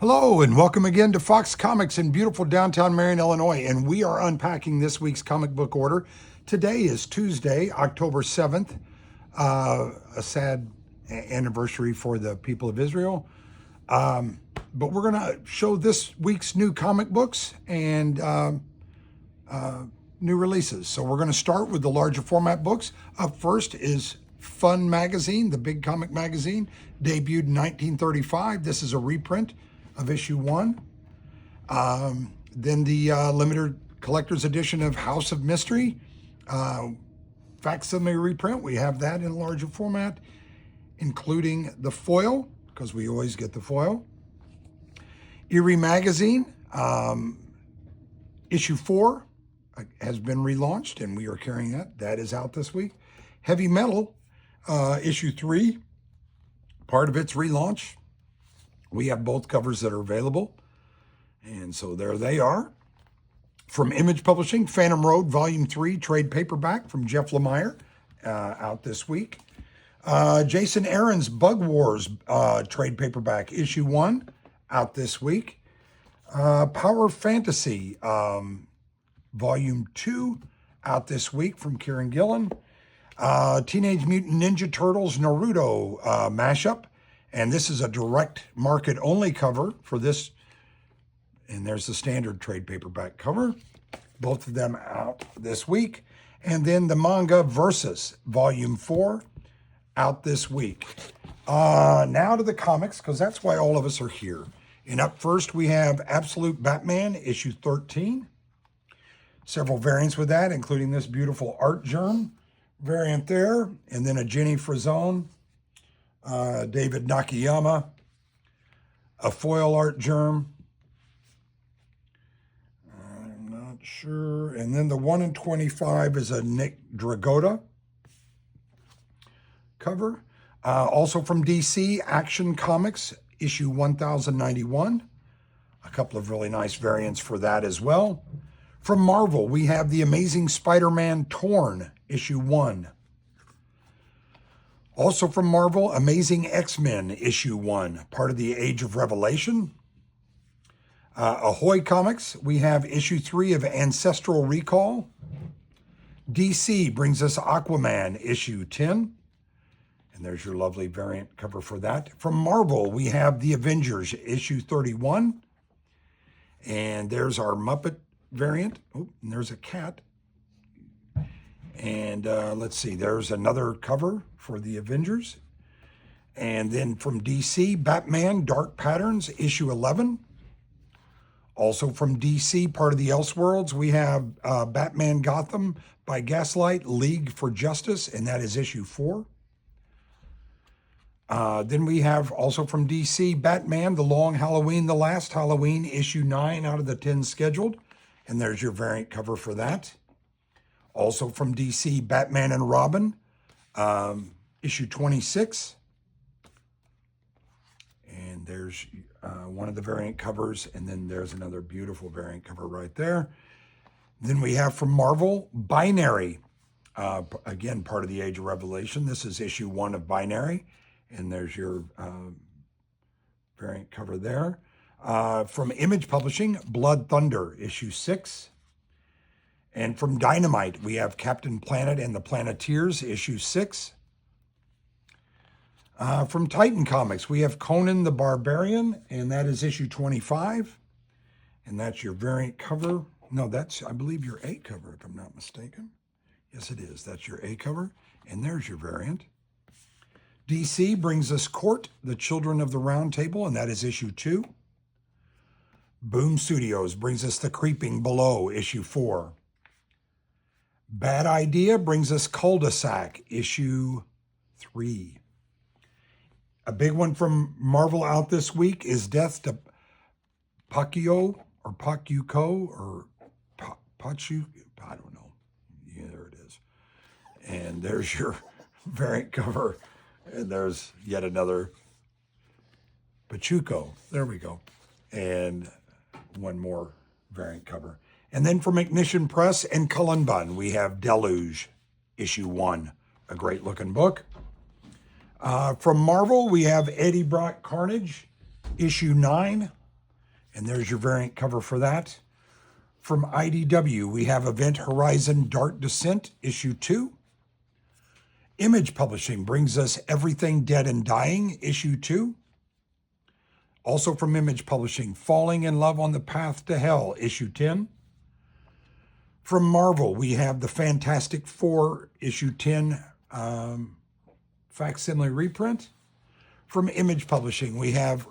Hello and welcome again to Fox Comics in beautiful downtown Marion, Illinois. And we are unpacking this week's comic book order. Today is Tuesday, October 7th, a sad anniversary for the people of Israel. But we're going to show this week's new comic books and new releases. So we're going to start with the larger format books. Up first is Fun Magazine, the big comic magazine, debuted in 1935. This is a reprint of issue 1. Then the limited collector's edition of House of Mystery, facsimile reprint. We have that in larger format, including the foil, because we always get the foil. Eerie Magazine, issue 4 has been relaunched, and we are carrying that. That is out this week. Heavy Metal, issue 3, part of its relaunch. We have both covers that are available. And so there they are. From Image Publishing, Phantom Road, Volume 3, trade paperback from Jeff Lemire, out this week. Jason Aaron's Bug Wars, trade paperback, issue 1, out this week. Power Fantasy, Volume 2, out this week from Kieran Gillen. Teenage Mutant Ninja Turtles Naruto mashup. And this is a direct market only cover for this. And there's the standard trade paperback cover. Both of them out this week. And then the manga Versus, Volume 4, out this week. Now to the comics, because that's why all of us are here. And up first, we have Absolute Batman, issue 13. Several variants with that, including this beautiful Art Germ variant there. And then a Jenny Frozone, David Nakayama, a foil Art Germ. I'm not sure. And then the 1 in 25 is a Nick Dragotta cover. Also from DC, Action Comics, issue 1091. A couple of really nice variants for that as well. From Marvel, we have The Amazing Spider-Man Torn, issue 1. Also from Marvel, Amazing X-Men, issue 1, part of the Age of Revelation. Ahoy Comics, we have issue 3 of Ancestral Recall. DC brings us Aquaman, issue 10. And there's your lovely variant cover for that. From Marvel, we have The Avengers, issue 31. And there's our Muppet variant. Oh, and there's a cat. And let's see, there's another cover for the Avengers. And then from DC, Batman Dark Patterns, issue 11. Also from DC, part of the Elseworlds, we have Batman Gotham by Gaslight, League for Justice, and that is issue 4. Then we have also from DC, Batman, The Long Halloween, The Last Halloween, issue 9 out of the 10 scheduled. And there's your variant cover for that. Also from DC, Batman and Robin, issue 26. And there's one of the variant covers, and then there's another beautiful variant cover right there. Then we have from Marvel, Binary. Again, part of the Age of Revelation. This is issue 1 of Binary, and there's your variant cover there. From Image Publishing, Blood Thunder, issue 6. And from Dynamite, we have Captain Planet and the Planeteers, issue 6. From Titan Comics, we have Conan the Barbarian, and that is issue 25. And that's your variant cover. No, that's, I believe, your A cover, if I'm not mistaken. Yes, it is. That's your A cover. And there's your variant. DC brings us Court, the Children of the Round Table, and that is issue 2. Boom Studios brings us The Creeping Below, issue 4. Bad Idea brings us Cul-de-sac, issue 3. A big one from Marvel out this week is Death to Pakuo, or Pakuko, or Pachu, I don't know. Yeah, there it is. And there's your variant cover. And there's yet another Pachuco. There we go. And one more variant cover. And then from Ignition Press and Cullen Bunn, we have Deluge, issue 1, a great looking book. From Marvel, we have Eddie Brock Carnage, issue 9. And there's your variant cover for that. From IDW, we have Event Horizon Dark Descent, issue 2. Image Publishing brings us Everything Dead and Dying, issue 2. Also from Image Publishing, Falling in Love on the Path to Hell, issue 10. From Marvel, we have the Fantastic Four, issue 10, facsimile reprint. From Image Publishing, we have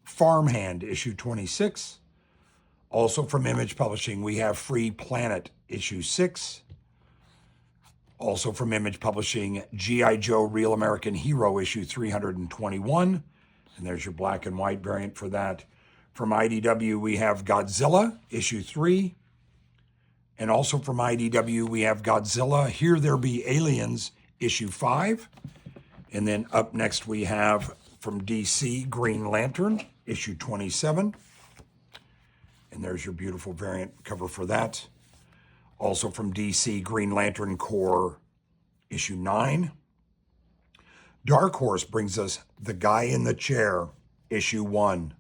Farmhand, issue 26. Also from Image Publishing, we have Free Planet, issue 6. Also from Image Publishing, G.I. Joe Real American Hero, issue 321. And there's your black and white variant for that. From IDW, we have Godzilla, issue 3. And also from IDW, we have Godzilla, Here There Be Aliens, issue 5. And then up next, we have from DC, Green Lantern, issue 27. And there's your beautiful variant cover for that. Also from DC, Green Lantern Corps, issue 9. Dark Horse brings us The Guy in the Chair, issue 1.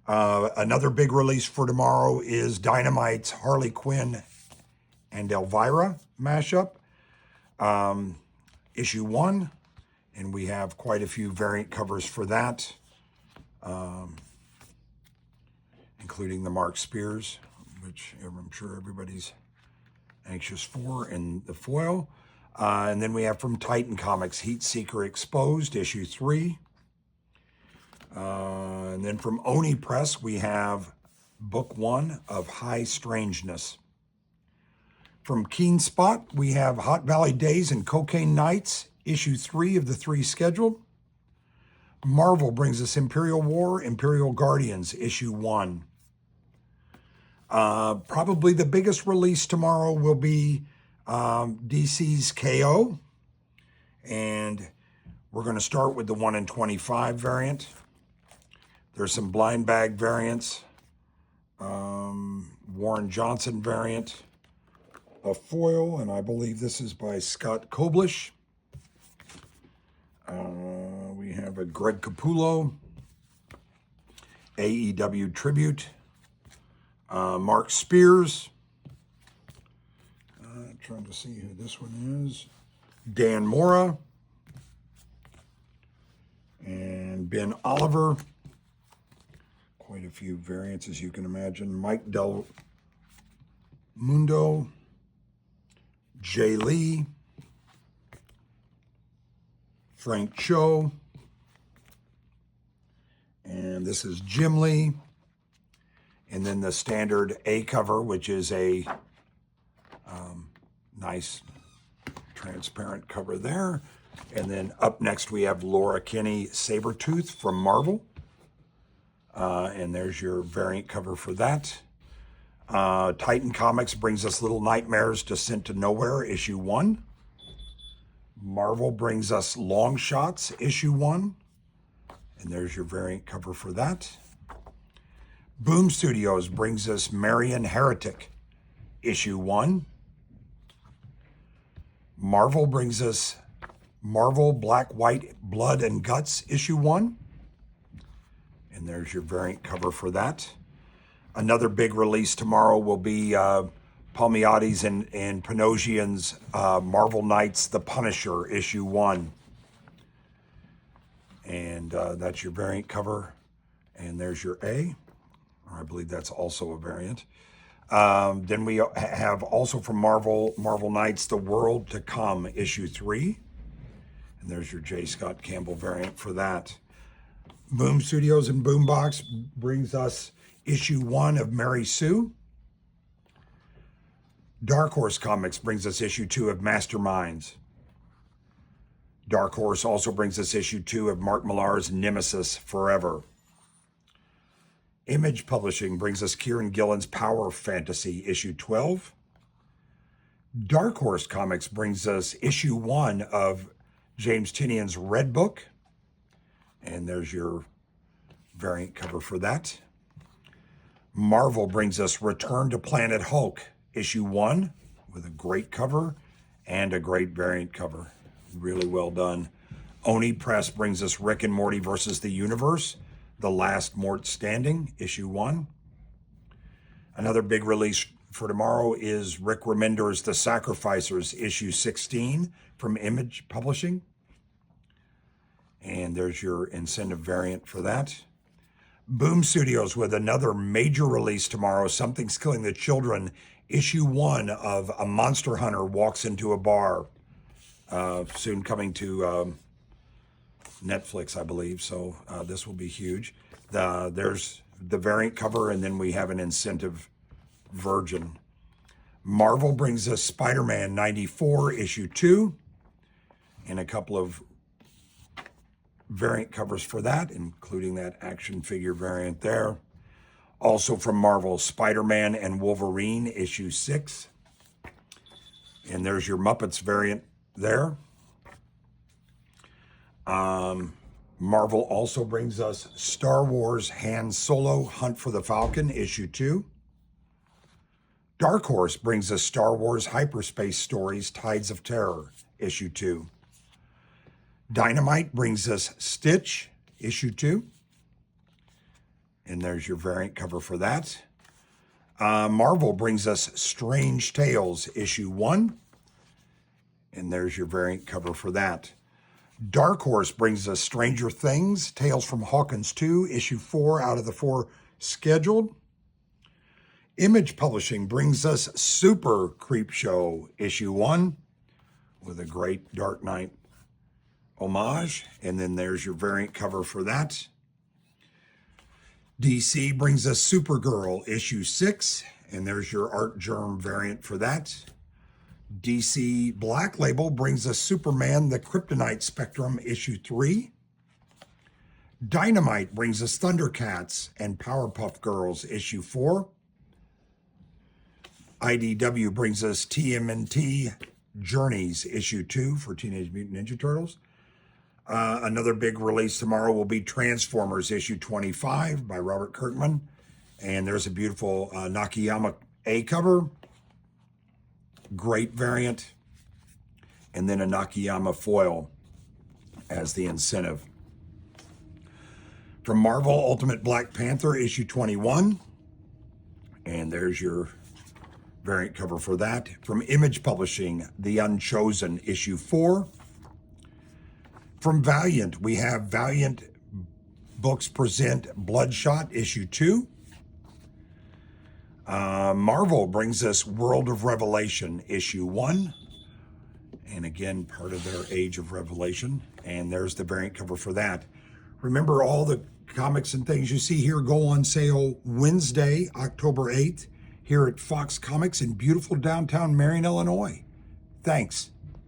Another big release for tomorrow is Dynamite's Harley Quinn and Elvira mashup, issue 1. And we have quite a few variant covers for that, including the Mark Spears, which I'm sure everybody's anxious for, and the foil. And then we have from Titan Comics, Heat Seeker Exposed, issue 3. And then from Oni Press, we have book 1 of High Strangeness. From Keen Spot, we have Hot Valley Days and Cocaine Nights, issue 3 of the 3 scheduled. Marvel brings us Imperial War, Imperial Guardians, issue 1. Probably the biggest release tomorrow will be DC's KO. And we're going to start with the 1 in 25 variant. There's some blind bag variants. Warren Johnson variant. A foil, and I believe this is by Scott Koblish. We have a Greg Capullo. AEW Tribute. Mark Spears. Trying to see who this one is. Dan Mora. And Ben Oliver. Quite a few variants, as you can imagine. Mike Del Mundo. Jay Lee. Frank Cho. And this is Jim Lee. And then the standard A cover, which is a nice transparent cover there. And then up next, we have Laura Kinney Sabretooth from Marvel. And there's your variant cover for that. Titan Comics brings us Little Nightmares Descent to Nowhere, issue 1. Marvel brings us Long Shots, issue 1. And there's your variant cover for that. Boom Studios brings us Marion Heretic, issue 1. Marvel brings us Marvel Black, White, Blood, and Guts, issue 1. And there's your variant cover for that. Another big release tomorrow will be Palmiotti's and Panosian's Marvel Knights, The Punisher, issue 1. And that's your variant cover. And there's your A. I believe that's also a variant. Then we have also from Marvel Knights, The World to Come, issue 3. And there's your J. Scott Campbell variant for that. Boom Studios and Boombox brings us issue 1 of Mary Sue. Dark Horse Comics brings us issue 2 of Masterminds. Dark Horse also brings us issue 2 of Mark Millar's Nemesis Forever. Image Publishing brings us Kieran Gillen's Power Fantasy, issue 12. Dark Horse Comics brings us issue 1 of James Tinian's Red Book. And there's your variant cover for that. Marvel brings us Return to Planet Hulk, issue 1, with a great cover and a great variant cover. Really well done. Oni Press brings us Rick and Morty versus the Universe, The Last Mort Standing, issue 1. Another big release for tomorrow is Rick Remender's The Sacrificers, issue 16 from Image Publishing. And there's your incentive variant for that. Boom Studios with another major release tomorrow, Something's Killing the Children, issue 1 of A Monster Hunter Walks into a Bar. Soon coming to Netflix, I believe, so this will be huge. There's the variant cover, and then we have an incentive version. Marvel brings us Spider-Man 94, issue 2, and a couple of variant covers for that, including that action figure variant there. Also from Marvel, Spider-Man and Wolverine, issue 6. And there's your Muppets variant there. Marvel also brings us Star Wars Han Solo Hunt for the Falcon, issue 2. Dark Horse brings us Star Wars Hyperspace Stories Tides of Terror, issue 2. Dynamite brings us Stitch, issue 2. And there's your variant cover for that. Marvel brings us Strange Tales, issue 1. And there's your variant cover for that. Dark Horse brings us Stranger Things, Tales from Hawkins 2, issue 4 out of the 4 scheduled. Image Publishing brings us Super Creepshow, issue 1, with a great Dark Knight homage. And then there's your variant cover for that. DC brings us Supergirl, issue 6, and there's your Art Germ variant for that. DC Black Label brings us Superman, the Kryptonite Spectrum, issue 3. Dynamite brings us Thundercats and Powerpuff Girls, issue 4. IDW brings us TMNT Journeys, issue 2 for Teenage Mutant Ninja Turtles. Another big release tomorrow will be Transformers, issue 25 by Robert Kirkman. And there's a beautiful Nakayama A cover. Great variant. And then a Nakayama foil as the incentive. From Marvel, Ultimate Black Panther, issue 21. And there's your variant cover for that. From Image Publishing, The Unchosen, issue 4. From Valiant, we have Valiant Books present Bloodshot, issue 2. Marvel brings us World of Revelation, issue 1. And again, part of their Age of Revelation. And there's the variant cover for that. Remember, all the comics and things you see here go on sale Wednesday, October 8th, here at Fox Comics in beautiful downtown Marion, Illinois. Thanks.